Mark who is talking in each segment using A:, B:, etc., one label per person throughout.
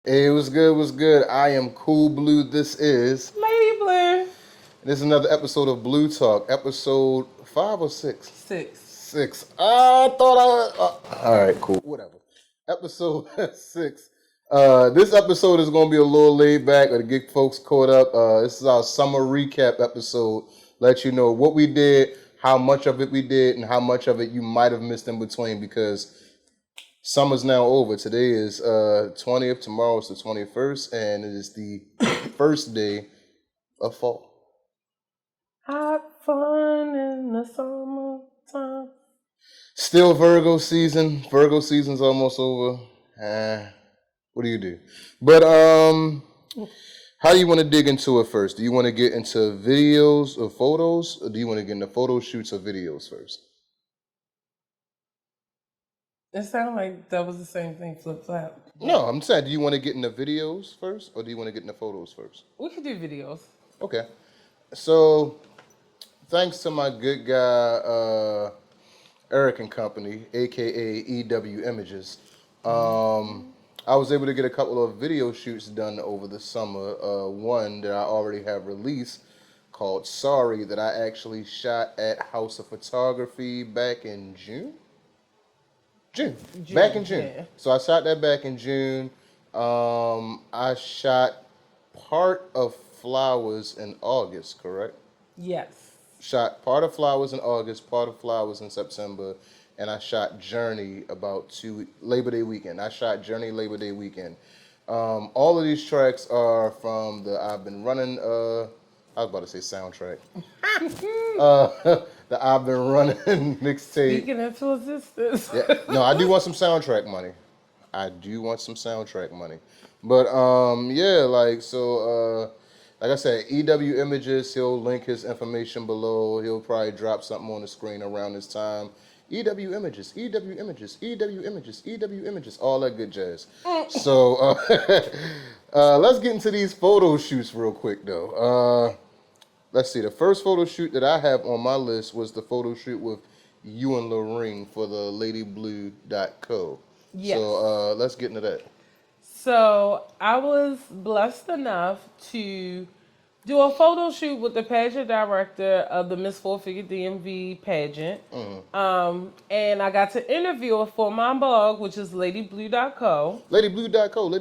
A: Hey, what's good? What's good? I am Cool Blue. This is
B: Lady Blue.
A: this is another episode of Blue Talk, episode 5 or 6.
B: 6.
A: 6. I thought all right, cool. Whatever. Episode 6. This episode is going to be a little laid back to get folks caught up. This is our summer recap episode. Let you know what we did, how much of it we did, and how much of it you might have missed in between because summer's now over. Today is 20th. Tomorrow is the 21st, and it is the first day of fall.
B: Have fun in the summertime.
A: Still Virgo season. Virgo season's almost over. What do you do? But how do you want to dig into it first? Do you want to get into videos or photos, or do you want to get into photo shoots or videos first?
B: It sounded like that was the same thing, flip-flop.
A: No, I'm saying, do you want to get into videos first, or do you want to get into photos first?
B: We could do videos.
A: Okay. So, thanks to my good guy, Eric and Company, aka ewimages, I was able to get a couple of video shoots done over the summer. One that I already have released called Sorry that I actually shot at House of Photography back in June. Back in June.
B: Yeah.
A: So I shot that back in June. I shot part of Flowers in August, correct?
B: Yes.
A: Shot part of Flowers in August, part of Flowers in September, and I shot Journey about Labor Day weekend. I shot Journey Labor Day weekend. All of these tracks are from the I've Been Running, I was about to say soundtrack. The I've Been Running mixtape.
B: Speaking into existence.
A: Yeah. No, I do want some soundtrack money. But yeah, like I said, ewimages, he'll link his information below. He'll probably drop something on the screen around this time. ewimages, all that good jazz. So let's get into these photo shoots real quick though. Let's see, the first photo shoot that I have on my list was the photo shoot with you and Lorraine for the ladyblu.co.
B: Yes.
A: So let's get into that.
B: So I was blessed enough to do a photo shoot with the pageant director of the Miss Four Figure DMV pageant. And I got to interview her for my blog, which is ladyblu.co.
A: Ladyblu.co.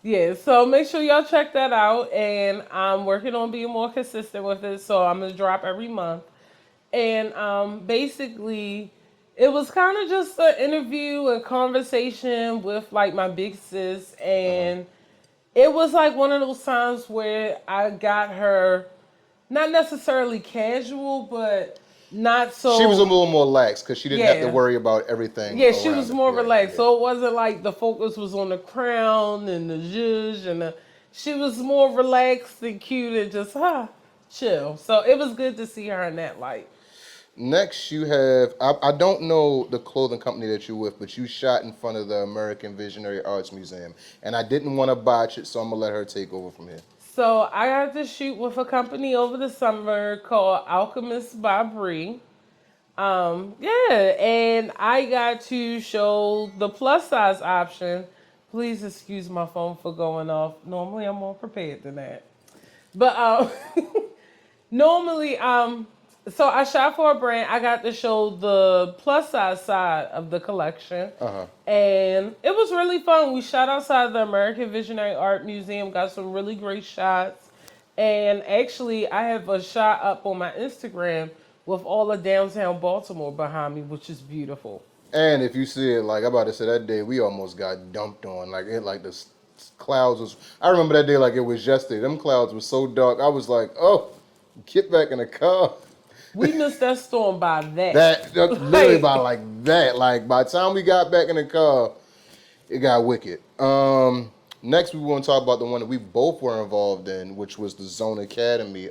B: Yeah, so make sure y'all check that out. And I'm working on being more consistent with it, so I'm going to drop every month. And basically, it was kind of just an interview and conversation with like my big sis. And it was like one of those times where I got her, not necessarily casual, but not so...
A: She was a little more lax because she didn't have to worry about everything.
B: Yeah, she was more relaxed. So it wasn't like the focus was on the crown and the zhuzh and she was more relaxed and cute and just chill. So it was good to see her in that light.
A: Next, you have, I don't know the clothing company that you're with, but you shot in front of the American Visionary Arts Museum. And I didn't want to botch it, so I'm going to let her take over from here.
B: So I got to shoot with a company over the summer called Alchemist by Bree. And I got to show the plus size option. Please excuse my phone for going off. Normally I'm more prepared than that. But normally, so I shot for a brand. I got to show the plus size side of the collection. And it was really fun. We shot outside the American Visionary Art Museum, got some really great shots. And actually, I have a shot up on my Instagram with all of downtown Baltimore behind me, which is beautiful.
A: And if you see it, like I'm about to say, that day we almost got dumped on. The clouds was, I remember that day like it was yesterday. Them clouds were so dark. I was like, oh, get back in the car.
B: We missed that storm by that.
A: Literally by like that. Like by the time we got back in the car, it got wicked. Next we want to talk about the one that we both were involved in, which was the Zone Academy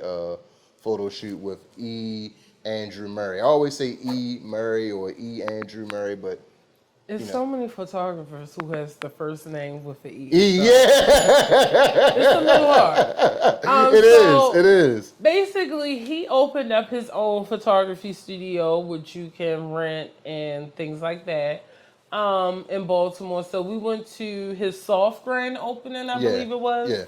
A: photo shoot with Andrew Murray. I always say E. Murray or E. Andrew Murray, but
B: there's so many photographers who has the first name with the E.
A: It's
B: a little hard.
A: It is.
B: Basically, he opened up his own photography studio, which you can rent and things like that. in Baltimore. So we went to his soft grand opening, I believe it was,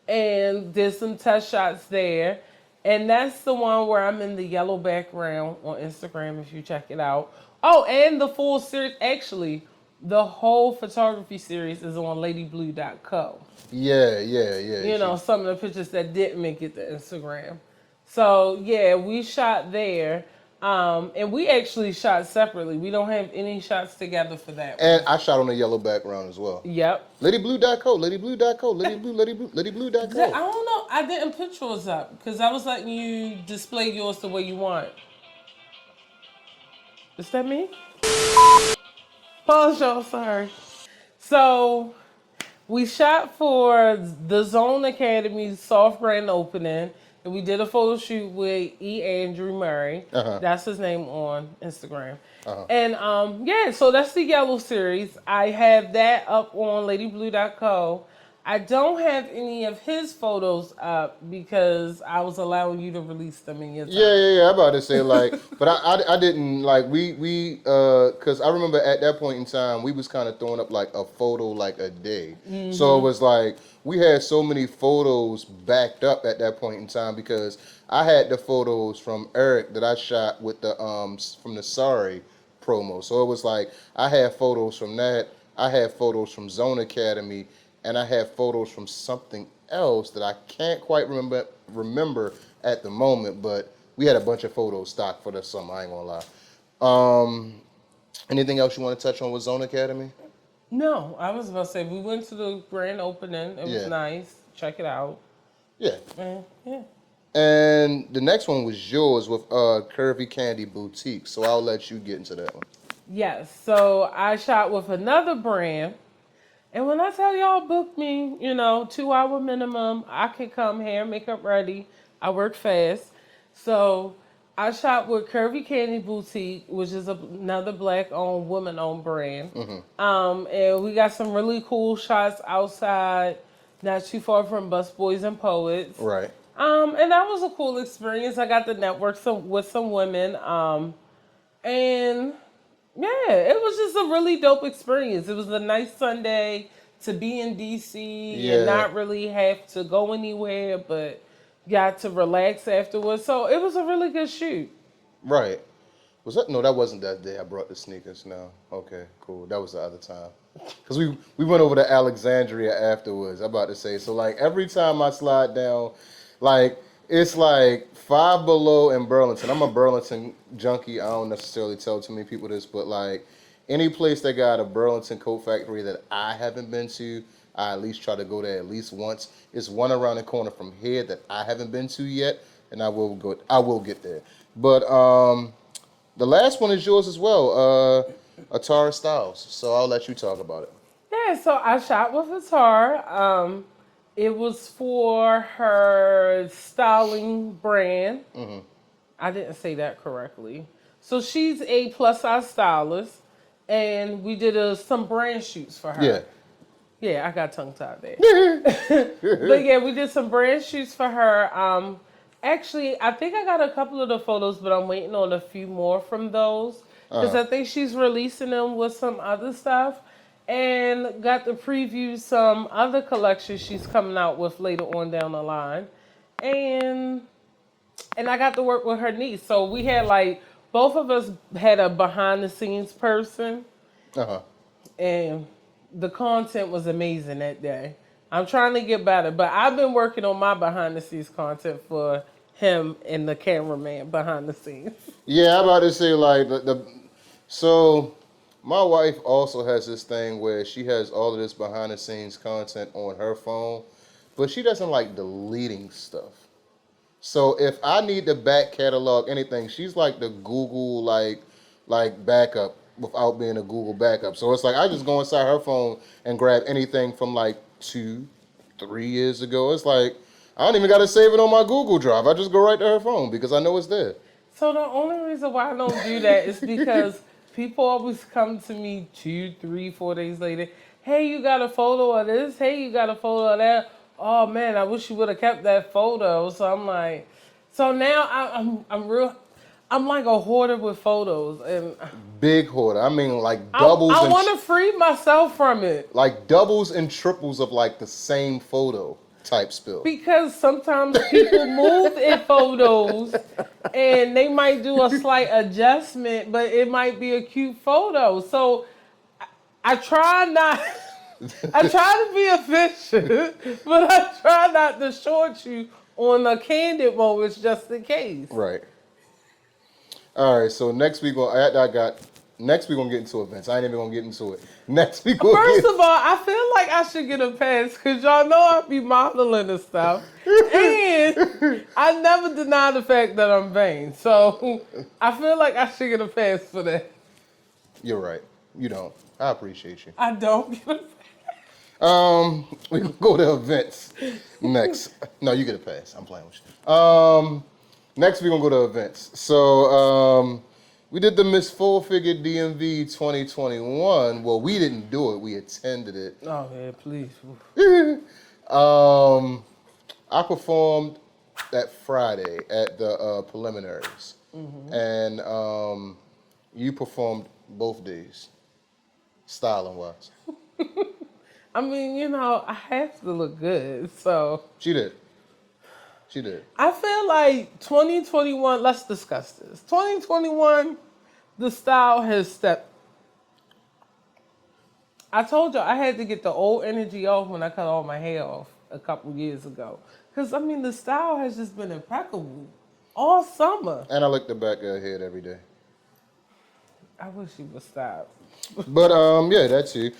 B: and did some test shots there. And that's the one where I'm in the yellow background on Instagram if you check it out. Oh, and the full series, actually, the whole photography series is on ladyblue.co.
A: Yeah.
B: You know, some of the pictures that didn't make it to Instagram. So, yeah, we shot there. And we actually shot separately. We don't have any shots together for that
A: And
B: one.
A: I shot on a yellow background as well.
B: Yep.
A: Ladyblue.co, ladyblue.co, ladyblue.co.
B: I don't know. I didn't put yours up because I was letting you display yours the way you want. Is that me? Pause, y'all. Sorry. So we shot for the Zone Academy's soft grand opening, and we did a photo shoot with Andrew Murray. That's his name on Instagram. And yeah, so that's the yellow series. I have that up on ladyblue.co. I don't have any of his photos up because I was allowing you to release them in your time.
A: Yeah. I'm about to say like, but I didn't like because I remember at that point in time we was kind of throwing up like a photo like a day. So it was like we had so many photos backed up at that point in time because I had the photos from Eric that I shot with the from the Sorry promo. So it was like I had photos from that. I had photos from Zone Academy. And I have photos from something else that I can't quite remember at the moment, but we had a bunch of photos stocked for the summer, I ain't gonna lie. Anything else you want to touch on with Zone Academy?
B: No, I was about to say, we went to the grand opening. It was nice. Check it out.
A: Yeah.
B: Yeah.
A: And the next one was yours with Curvy Candy Boutique, so I'll let you get into that one.
B: Yes, so I shot with another brand. And when I tell y'all book me, 2-hour minimum, I can come hair, makeup ready. I work fast. So I shot with Curvy Candy Boutique, which is another black-owned, woman-owned brand. And we got some really cool shots outside, not too far from Busboys and Poets.
A: Right.
B: And that was a cool experience. I got to network with some women. And yeah, it was just a really dope experience. It was a nice Sunday to be in DC and not really have to go anywhere, but got to relax afterwards. So it was a really good shoot.
A: Right. Was that? No, that wasn't that day I brought the sneakers. No. Okay, cool. That was the other time. Because we went over to Alexandria afterwards. I'm about to say. So, like, every time I slide down, like, it's like 5 Below in Burlington. I'm a Burlington junkie. I don't necessarily tell too many people this, but, like, any place that got a Burlington coat factory that I haven't been to, I at least try to go there at least once. It's one around the corner from here that I haven't been to yet, and I will get there. But, the last one is yours as well, Atari Styles. So I'll let you talk about it.
B: Yeah, so I shot with Atari. It was for her styling brand. I didn't say that correctly. So she's a plus size stylist, and we did some brand shoots for her. Yeah, I got tongue tied there. But yeah, we did some brand shoots for her. Actually, I think I got a couple of the photos, but I'm waiting on a few more from those. Because I think she's releasing them with some other stuff. And got to preview some other collections she's coming out with later on down the line. And I got to work with her niece. So we had both of us had a behind the scenes person. And the content was amazing that day. I'm trying to get better, but I've been working on my behind the scenes content for him and the cameraman behind the scenes.
A: Yeah, I'm about to say so my wife also has this thing where she has all of this behind the scenes content on her phone, but she doesn't like deleting stuff. So if I need to back catalog anything, she's like the Google like backup without being a Google backup. So it's like I just go inside her phone and grab anything from 2-3 years ago. It's like I don't even got to save it on my Google Drive. I just go right to her phone because I know it's there.
B: So the only reason why I don't do that is because people always come to me 2, 3, 4 days later. Hey, you got a photo of this? Hey, you got a photo of that? Oh man, I wish you would have kept that photo. So I'm like, so now I'm real. I'm like a hoarder with photos, and
A: Big hoarder. I mean, like
B: I
A: doubles and
B: want to free myself from it.
A: like doubles and triples of like the same photo type spill.
B: Because sometimes people move in photos and they might do a slight adjustment, but it might be a cute photo. So I try not, I try to be efficient, but I try not to short you on the candid moments just in case.
A: Right. All right. So next week, next we're gonna get into events. I ain't even gonna get into it. Next week,
B: First of all, I feel like I should get a pass because y'all know I be modeling and stuff. And I never deny the fact that I'm vain. So I feel like I should get a pass for that.
A: You're right. You don't. I appreciate you.
B: I don't get a pass.
A: We gonna go to events next. No, you get a pass. I'm playing with you. Next we're gonna go to events. So we did the Miss Full Figure DMV 2021. Well, we didn't do it. We attended it.
B: Oh yeah, please.
A: I performed that Friday at the preliminaries, and you performed both days, styling wise.
B: I mean, you know, I have to look good, so.
A: She did. She did.
B: I feel like 2021, let's discuss this. 2021, the style has stepped. I told you I had to get the old energy off when I cut all my hair off a couple years ago. Because, I mean, the style has just been impeccable all summer.
A: And I look the back of her head every day.
B: I wish you would stop.
A: But yeah, that's you.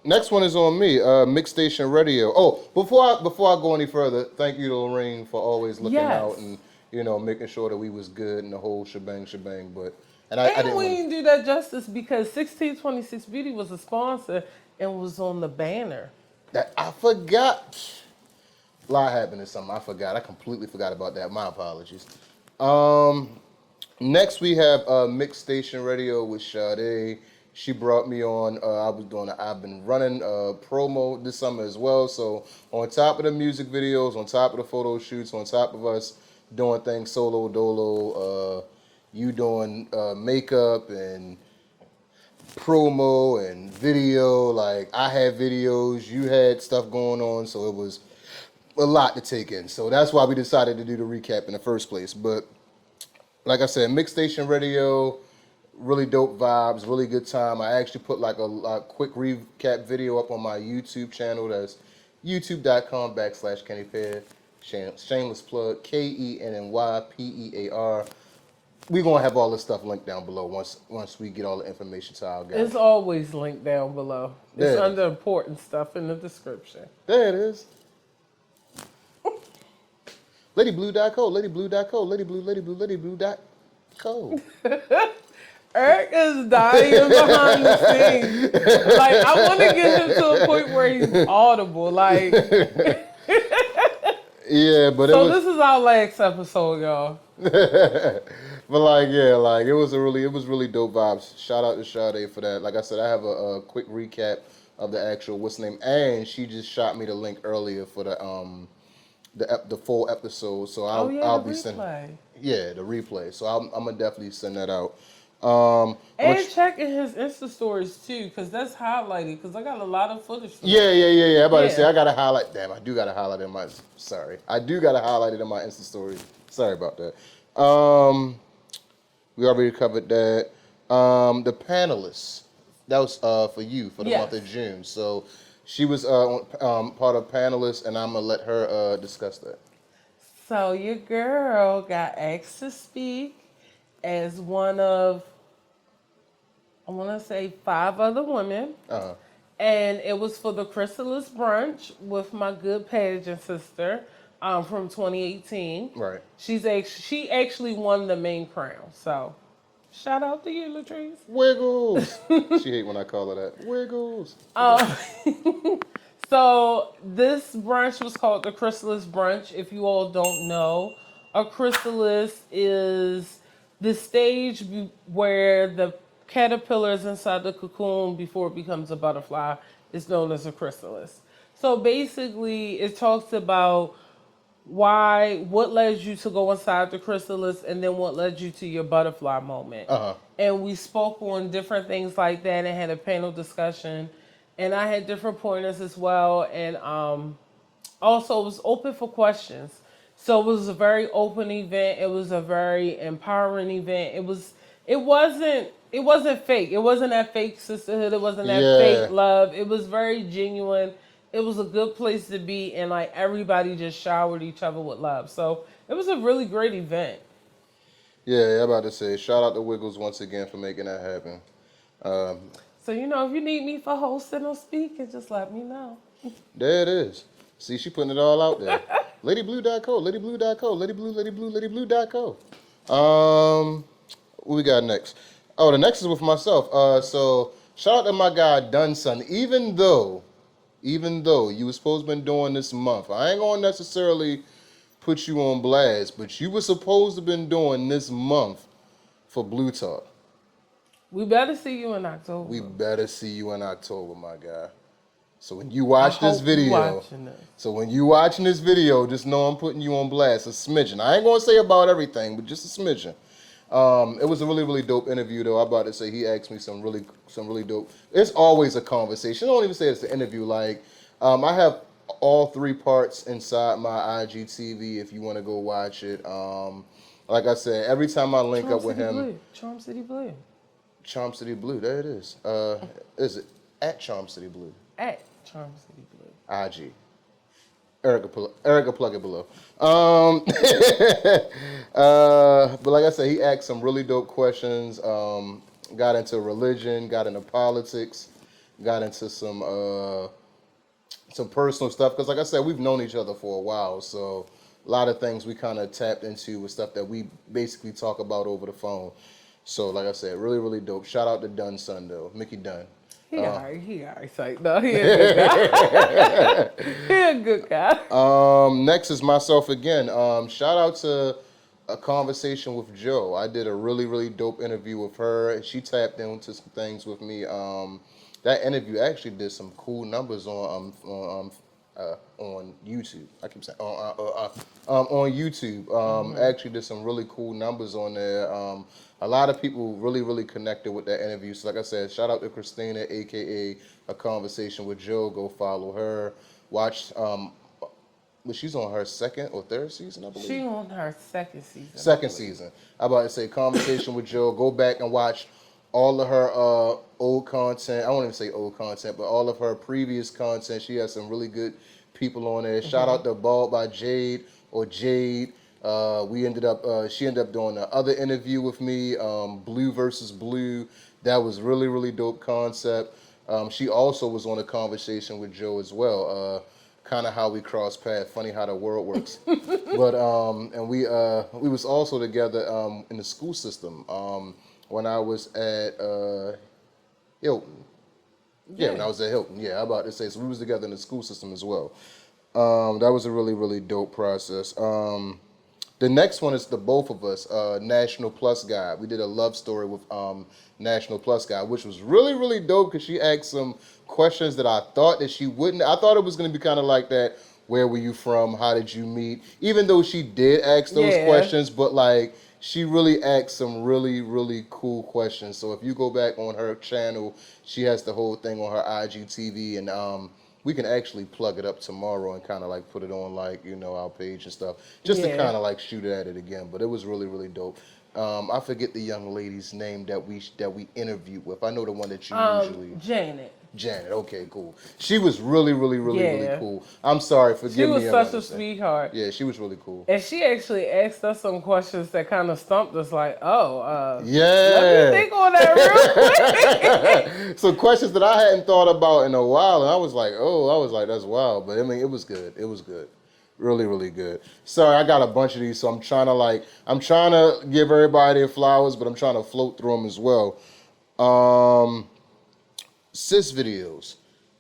A: Next one is on me. Mix Station Radio. Oh, before I go any further, thank you to Lorraine for always looking out and making sure that we was good and the whole shebang. But I didn't.
B: We didn't do that justice because 1626 Beauty was a sponsor and was on the banner.
A: That I forgot. A lot happened to something. I forgot. I completely forgot about that. My apologies. Next we have Mix Station Radio with Sade. She brought me on. I've been running promo this summer as well. So on top of the music videos, on top of the photo shoots, on top of us doing things solo dolo, you doing makeup and promo and video. Like I had videos, you had stuff going on, so it was a lot to take in. So that's why we decided to do the recap in the first place. But like I said, Mix Station Radio, really dope vibes, really good time. I actually put like a quick recap video up on my YouTube channel. That's youtube.com/KennyPear. Shameless plug, KENNYPEAR. We're going to have all this stuff linked down below once we get all the information to our guys.
B: It's always linked down below. It's under important stuff in the description.
A: There it is. LadyBlue.co, LadyBlue.co, LadyBlue.co.
B: Eric is dying behind the scenes. Like, I want to get him to a point where he's audible. Like,
A: yeah, but
B: so this is our last episode, y'all.
A: But like, yeah, like it was really dope vibes. Shout out to Sade for that. Like I said, I have a quick recap of the actual what's the name, and she just shot me the link earlier for the full episode. So I'll be sending the replay. So I'm gonna definitely send that out.
B: And checking his Insta stories too, because that's highlighted. Because I got a lot of footage.
A: Yeah. I'm about to say I gotta highlight. Damn, I do gotta highlight it in my. Sorry, I do gotta highlight it in my Insta stories. Sorry about that. We already covered that. The panelists. That was for you for the month of June. So she was part of panelists, and I'm gonna let her discuss that.
B: So your girl got asked to speak as one of, I want to say 5 other women. And it was for the Chrysalis Brunch with my good pageant sister from 2018.
A: Right.
B: She actually won the main crown. So shout out to you, Latrice.
A: Wiggles. She hate when I call her that. Wiggles.
B: So this brunch was called the Chrysalis Brunch. If you all don't know, a chrysalis is the stage where the caterpillar is inside the cocoon before it becomes a butterfly. Is known as a chrysalis. So basically, it talks about what led you to go inside the chrysalis, and then what led you to your butterfly moment. And we spoke on different things like that and had a panel discussion. And I had different pointers as well. And also, it was open for questions. So it was a very open event. It was a very empowering event. It wasn't fake. It wasn't that fake sisterhood. It wasn't that fake love. It was very genuine. It was a good place to be, and like everybody just showered each other with love. So it was a really great event.
A: Yeah, I'm about to say, shout out to Wiggles once again for making that happen.
B: So if you need me for hosting or speaking, just let me know.
A: There it is. See, she putting it all out there. LadyBlue.co, LadyBlue.co, LadyBlue, LadyBlue, LadyBlue.co. What we got next? Oh, the next is with myself. So shout out to my guy Dunson. Even though you were supposed to been doing this month, I ain't gonna necessarily put you on blast, but you were supposed to been doing this month for Blue Talk.
B: We better see you in October.
A: We better see you in October, my guy. So when you watch this video, just know I'm putting you on blast, a smidgen. I ain't gonna say about everything, but just a smidgen. It was a really, really dope interview, though. I'm about to say he asked me some really dope. It's always a conversation. I don't even say it's an interview. Like, I have all 3 parts inside my IGTV if you want to go watch it. Like I said, every time I link up with him,
B: Charmcityblu.
A: Charmcityblu, there it is. Is it at Charmcityblu?
B: At Charmcityblu.
A: IG. Erica, plug it below. But like I said, he asked some really dope questions. Got into religion, got into politics, got into some personal stuff. Because like I said, we've known each other for a while, so a lot of things we kind of tapped into with stuff that we basically talk about over the phone. So like I said, really, really dope. Shout out to Dunn son though, Mickey Dunn.
B: He alright. No, he a good guy. He a good guy.
A: Next is myself again. Shout out to a conversation with Joe. I did a really, really dope interview with her. She tapped into some things with me. That interview actually did some cool numbers on YouTube. I keep saying on YouTube. Actually did some really cool numbers on there. A lot of people really, really connected with that interview. So like I said, shout out to Christina, aka A Conversation with Joe. Go follow her. Watch. She's on her 2nd or 3rd season, I believe.
B: She's on her 2nd season.
A: 2nd season. I'm about to say Conversation with Joe. Go back and watch all of her old content. I won't even say old content, but all of her previous content. She has some really good people on there. Shout out to Bald by Jade or Jade. She ended up doing the other interview with me, Blue versus Blue. That was really, really dope concept. She also was on a conversation with Joe as well. Kind of how we crossed paths. Funny how the world works. But and we was also together in the school system when I was at Hilton. Yeah, when I was at Hilton. Yeah, I'm about to say. So we was together in the school system as well. That was a really, really dope process. The next one is the both of us, National Plus Guy. We did a love story with National Plus Guy, which was really, really dope because she asked some questions that I thought that she wouldn't. I thought it was going to be kind of like that. Where were you from? How did you meet? Even though she did ask those questions, but like she really asked some really, really cool questions. So if you go back on her channel, she has the whole thing on her IGTV, and we can actually plug it up tomorrow and kind of like put it on like, our page and stuff, just to kind of like shoot at it again. But it was really, really dope. I forget the young lady's name that we interviewed with. I know the one that you usually. Janet. Okay, cool. She was really, really, really, really cool. I'm sorry, forgive me.
B: She was such a sweetheart.
A: Yeah, she was really cool.
B: And she actually asked us some questions that kind of stumped us. Like, let me think on that real quick.
A: Some questions that I hadn't thought about in a while, and I was like, that's wild. But I mean, it was good. It was good. Really, really good. Sorry, I got a bunch of these, so I'm trying to give everybody their flowers, but I'm trying to float through them as well. Sis videos.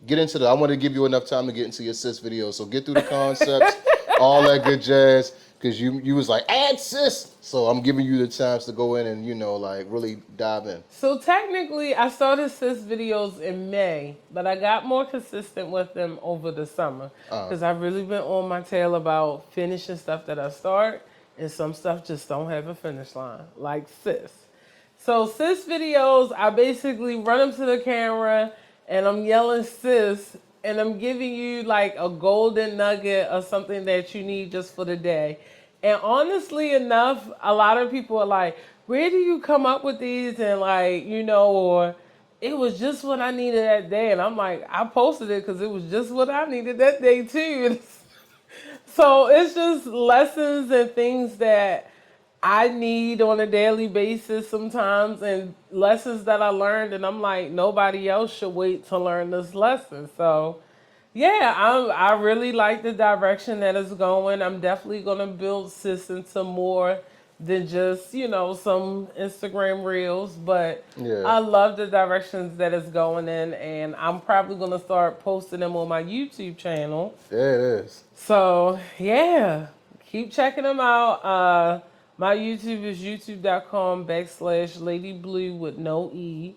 A: Get into I want to give you enough time to get into your sis videos. So get through the concepts. all that good jazz. Because you was like, add sis. So I'm giving you the chance to go in and, like really dive in.
B: So technically, I started sis videos in May, but I got more consistent with them over the summer because I've really been on my tail about finishing stuff that I start, and some stuff just don't have a finish line, like sis. So sis videos, I basically run them to the camera and I'm yelling sis, and I'm giving you like a golden nugget of something that you need just for the day. And honestly enough, a lot of people are like, where do you come up with these? And like, or it was just what I needed that day. And I'm like, I posted it because it was just what I needed that day too. So it's just lessons and things that I need on a daily basis sometimes, and lessons that I learned, and I'm like, nobody else should wait to learn this lesson. So yeah, I really like the direction that it's going. I'm definitely gonna build sis into more than just, some Instagram reels, but
A: Yeah.
B: I love the directions that it's going in, and I'm probably gonna start posting them on my YouTube channel.
A: There it is.
B: So yeah, keep checking them out. My YouTube is youtube.com/LadyBlue with no E.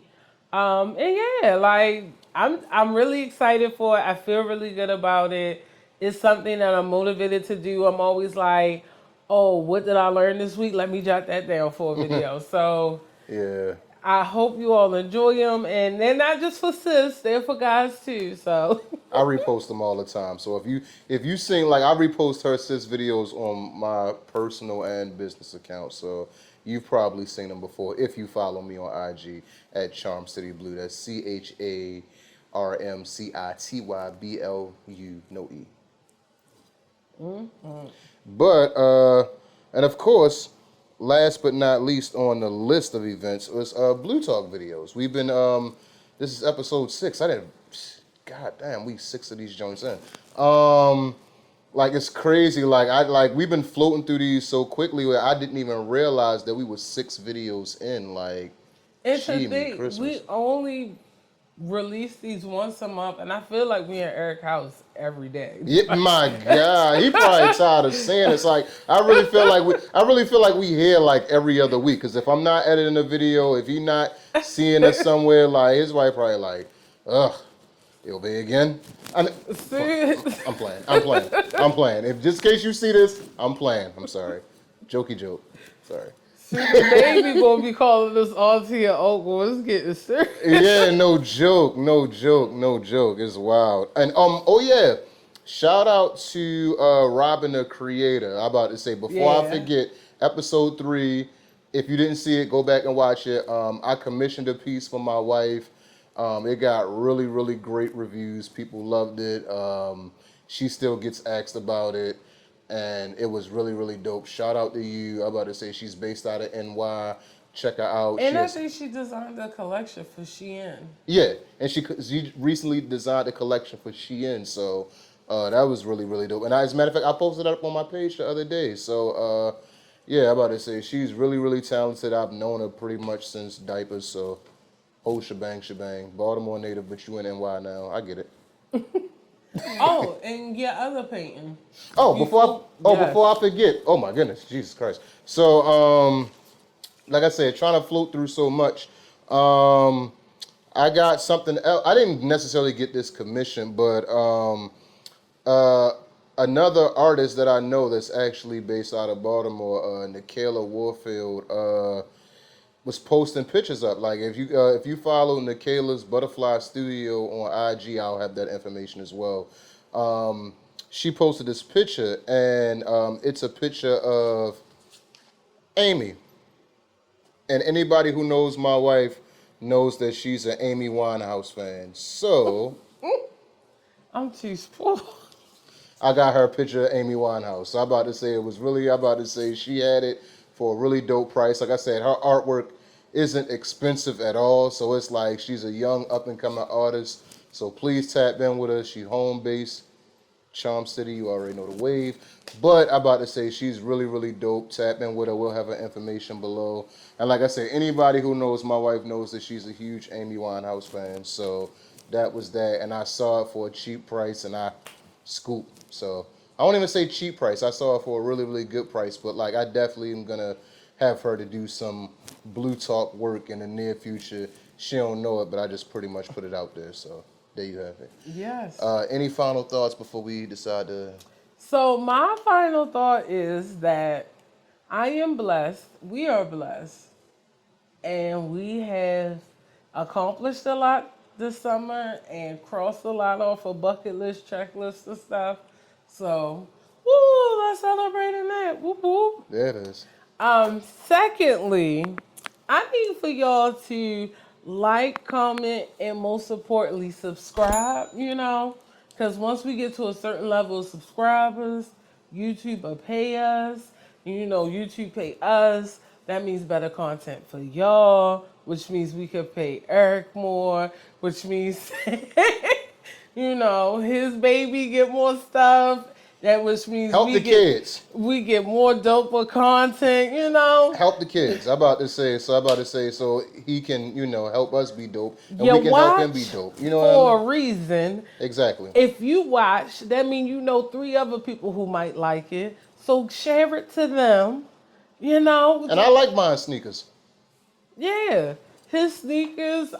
B: And yeah, like I'm really excited for it. I feel really good about it. It's something that I'm motivated to do. I'm always like, oh, what did I learn this week? Let me jot that down for a video. So
A: Yeah.
B: I hope you all enjoy them, and they're not just for sis; they're for guys too. So
A: I repost them all the time. So if you sing, like, I repost her sis videos on my personal and business account. So you've probably seen them before if you follow me on IG at Charmcityblu. That's CHARMCITYBLU, no E. But and of course, last but not least on the list of events was Blue Talk videos. We've been this is episode 6. I didn't. God damn, we 6 of these joints in. Like, it's crazy. Like we've been floating through these so quickly where I didn't even realize that we were 6 videos in. Like,
B: and
A: gee,
B: to
A: me
B: think,
A: Christmas.
B: we only release these once a month, and I feel like we in Eric's house every day.
A: Yeah, my God, he probably tired of saying it. It's like I really feel like we here like every other week. Because if I'm not editing a video, if he not seeing us somewhere, like his wife probably like, ugh, it'll be again. I'm playing. If just in case you see this, I'm playing. I'm sorry, jokey joke. Sorry.
B: See, the baby gonna be calling us auntie and uncle. It's getting serious.
A: Yeah, no joke. It's wild. And oh yeah, shout out to Robin the Creator. I'm about to say before I forget, episode 3. If you didn't see it, go back and watch it. I commissioned a piece for my wife. It got really, really great reviews. People loved it. She still gets asked about it. And it was really, really dope. Shout out to you. I'm about to say she's based out of NY. Check her out.
B: And I think she designed a collection for Shein.
A: Yeah, and she recently designed a collection for Shein, so that was really, really dope. And as a matter of fact, I posted that up on my page the other day. So yeah, I'm about to say she's really, really talented. I've known her pretty much since diapers. So whole shebang. Baltimore native, but you in NY now. I get it.
B: Oh, and your other painting.
A: Before I forget. Oh my goodness, Jesus Christ. So like I said, trying to float through so much. I got something else. I didn't necessarily get this commission, but another artist that I know that's actually based out of Baltimore, Nakaylah Warfield, was posting pictures up. Like if you follow Nakaylah's Butterfly Studio on IG, I'll have that information as well. She posted this picture, and it's a picture of Amy. And anybody who knows my wife knows that she's an Amy Winehouse fan. So
B: I'm too spoiled.
A: I got her a picture of Amy Winehouse. So I'm about to say she had it for a really dope price. Like I said, her artwork isn't expensive at all. So it's like she's a young up and coming artist. So please tap in with her. She's home based. Charm City, you already know the wave. But I'm about to say she's really, really dope. Tap in with her. We'll have her information below. And like I said, anybody who knows my wife knows that she's a huge Amy Winehouse fan. So that was that. And I saw it for a cheap price and I scooped. So I won't even say cheap price. I saw it for a really, really good price, but like I definitely am gonna have her to do some Blue Talk work in the near future. She don't know it, but I just pretty much put it out there. So there you have it.
B: Yes.
A: Any final thoughts before we decide to?
B: So my final thought is that I am blessed. We are blessed, and we have accomplished a lot this summer and crossed a lot off a bucket list, checklist and stuff. So, woo, let's celebrate in that. Whoop whoop.
A: There it is.
B: Secondly, I need for y'all to like, comment, and most importantly, subscribe, because once we get to a certain level of subscribers, YouTube will pay us. YouTube pay us. That means better content for y'all, which means we could pay Eric more, which means, his baby get more stuff. That which means
A: help the kids.
B: We get more doper content,
A: Help the kids. I'm about to say so he can, help us be dope and
B: you
A: we can help him be dope. You know what I mean?
B: For a reason.
A: Exactly.
B: If you watch, that means 3 other people who might like it. So share it to them,
A: And I like buying sneakers.
B: Yeah. His sneakers.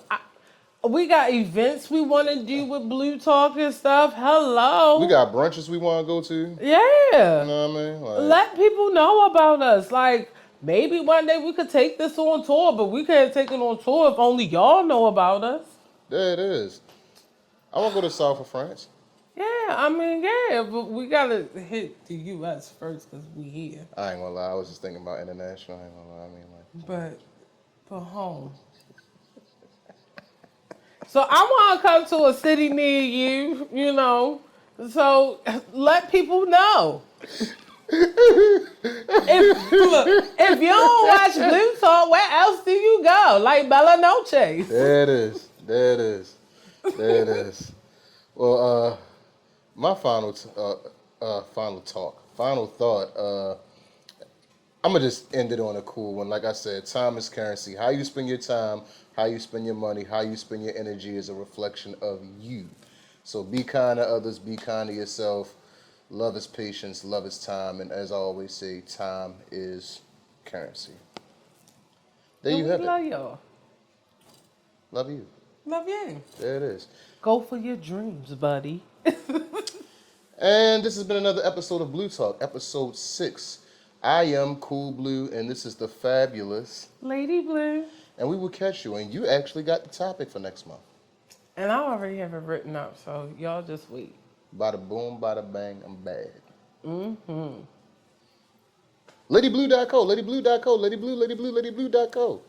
B: We got events we want to do with Blue Talk and stuff. Hello.
A: We got brunches we want to go to.
B: Yeah.
A: You know what I mean?
B: Let people know about us. Like, maybe one day we could take this on tour, but we can't take it on tour if only y'all know about us.
A: There it is. I want to go to South of France.
B: Yeah, but we got to hit the U.S. first because we here.
A: I ain't going to lie. I was just thinking about international. I ain't going to lie.
B: But home. So I want to come to a city near you, so let people know. If you don't watch Blue Talk, where else do you go? Like Bella Noche.
A: There it is. Well, my final thought, I'm going to just end it on a cool one. Like I said, time is currency. How you spend your time, how you spend your money, how you spend your energy is a reflection of you. So be kind to others, be kind to yourself. Love is patience, love is time, and as I always say, time is currency. There you have it.
B: Love y'all.
A: Love you.
B: Love you.
A: There it is.
B: Go for your dreams, buddy.
A: And this has been another episode of Blue Talk, episode 6. I am Cool Blue, and this is the fabulous
B: Lady Blue.
A: And we will catch you. And you actually got the topic for next month.
B: And I already have it written up, so y'all just wait.
A: Bada boom, bada bang, I'm bad.
B: Mm-hmm.
A: LadyBlue.co, LadyBlue.co, LadyBlue.co.